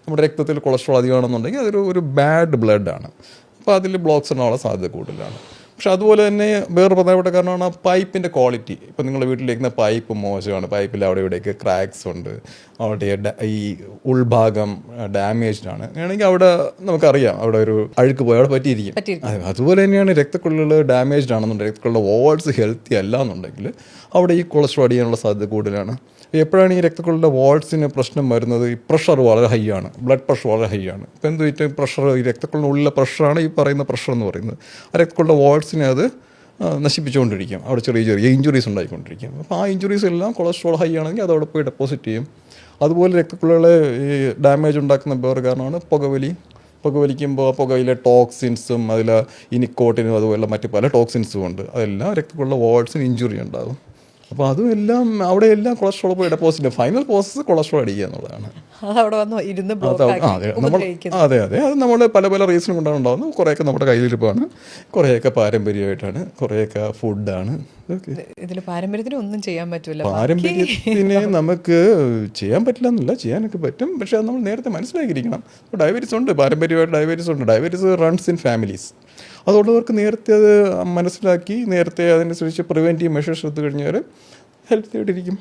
നമ്മുടെ രക്തത്തിൽ കൊളസ്ട്രോൾ അധികമാണെന്നുണ്ടെങ്കിൽ അതൊരു ബാഡ് ബ്ലഡാണ്. അപ്പോൾ അതിൽ ബ്ലോക്ക്സ് ഉണ്ടാവാനുള്ള സാധ്യത കൂടുതലാണ്. പക്ഷെ അതുപോലെ തന്നെ വേറെ പ്രധാനപ്പെട്ട കാരണമാണ് പൈപ്പിൻ്റെ ക്വാളിറ്റി. ഇപ്പോൾ നിങ്ങളുടെ വീട്ടിലിരിക്കുന്ന പൈപ്പ് മോശമാണ്, പൈപ്പിൽ അവിടെ ഇവിടെയൊക്കെ ക്രാക്സ് ഉണ്ട്, അവിടെ ഈ ഉൾഭാഗം ഡാമേജ്ഡ് ആണ് ആണെങ്കിൽ അവിടെ നമുക്കറിയാം അവിടെ ഒരു അഴുക്ക് പോയി അവിടെ പറ്റിയിരിക്കും. അതുപോലെ തന്നെയാണ് രക്തക്കുഴലുകൾ ഡാമേജ്ഡ് ആണെന്നുണ്ടെങ്കിൽ, രക്തക്കുഴലുള്ള വാൾസ് ഹെൽത്തി അല്ല എന്നുണ്ടെങ്കിൽ അവിടെ ഈ കൊളസ്ട്രോൾ അടിയാനുള്ള സാധ്യത കൂടുതലാണ്. എപ്പോഴാണ് ഈ രക്തക്കുഴലിൻ്റെ വാൾസിന് പ്രശ്നം വരുന്നത്? ഈ പ്രഷർ വളരെ ഹൈ ആണ്, ബ്ലഡ് പ്രഷർ വളരെ ഹൈ ആണ്. ഇപ്പോൾ എന്ത് വെച്ചാൽ പ്രഷർ, ഈ രക്തക്കുഴലിനുള്ളിലെ പ്രഷറാണ് ഈ പറയുന്ന പ്രഷർ എന്ന് പറയുന്നത്. ആ രക്തക്കുഴലിൻ്റെ വാൾസിനെ അത് നശിപ്പിച്ചുകൊണ്ടിരിക്കും, അവിടെ ചെറിയ ചെറിയ ഇഞ്ചുറീസ് ഉണ്ടായിക്കൊണ്ടിരിക്കും. അപ്പോൾ ആ ഇഞ്ചുറീസ് എല്ലാം കൊളസ്ട്രോൾ ഹൈ ആണെങ്കിൽ അതവിടെ പോയി ഡെപ്പോസിറ്റ് ചെയ്യും. അതുപോലെ രക്തക്കുഴലുകളെ ഈ ഡാമേജ് ഉണ്ടാക്കുന്ന വേറെ കാരണമാണ് പുകവലിക്കുമ്പോൾ ആ പുകയിലെ ടോക്സിൻസും അതിൽ ഈ നിക്കോട്ടിനും അതുപോലെ മറ്റ് പല ടോക്സിൻസും ഉണ്ട്. അതെല്ലാം രക്തക്കുഴലിലെ വാൾസിന് ഇഞ്ചുറി ഉണ്ടാകും. അപ്പോൾ അതും എല്ലാം അവിടെ എല്ലാം കൊളസ്ട്രോൾ പോയി ഡെപ്പോസിറ്റ്, ഫൈനൽ പ്രോസസ്സ് കൊളസ്ട്രോൾ അടിക്കുക എന്നുള്ളതാണ്. അതെ അത് നമ്മൾ പല റീസൺ കൊണ്ടാണ് ഉണ്ടാകുന്നത്. കുറേയൊക്കെ നമ്മുടെ കയ്യിലിരിപ്പാണ്, കുറേയൊക്കെ പാരമ്പര്യമായിട്ടാണ്, കുറേയൊക്കെ ഫുഡാണ്. ഇതിൽ പാരമ്പര്യത്തിന് ഒന്നും ചെയ്യാൻ പറ്റില്ല. പാരമ്പര്യത്തിന് നമുക്ക് ചെയ്യാൻ പറ്റില്ല എന്നല്ല, ചെയ്യാനൊക്കെ പറ്റും. പക്ഷേ അത് നമ്മൾ നേരത്തെ മനസ്സിലാക്കിയിരിക്കണം. ഇപ്പോൾ ഡയബറ്റീസ് ഉണ്ട്, പാരമ്പര്യമായിട്ട് ഡയബറ്റീസ് ഉണ്ട്. Diabetes runs in families. അതുകൊണ്ടവർക്ക് നേരത്തെ അത് മനസ്സിലാക്കി നേരത്തെ അതിനനുസരിച്ച് പ്രിവെൻറ്റീവ് മെഷേഴ്സ് എടുത്തു കഴിഞ്ഞാൽ ഹെൽത്തി ആയിട്ടിരിക്കും.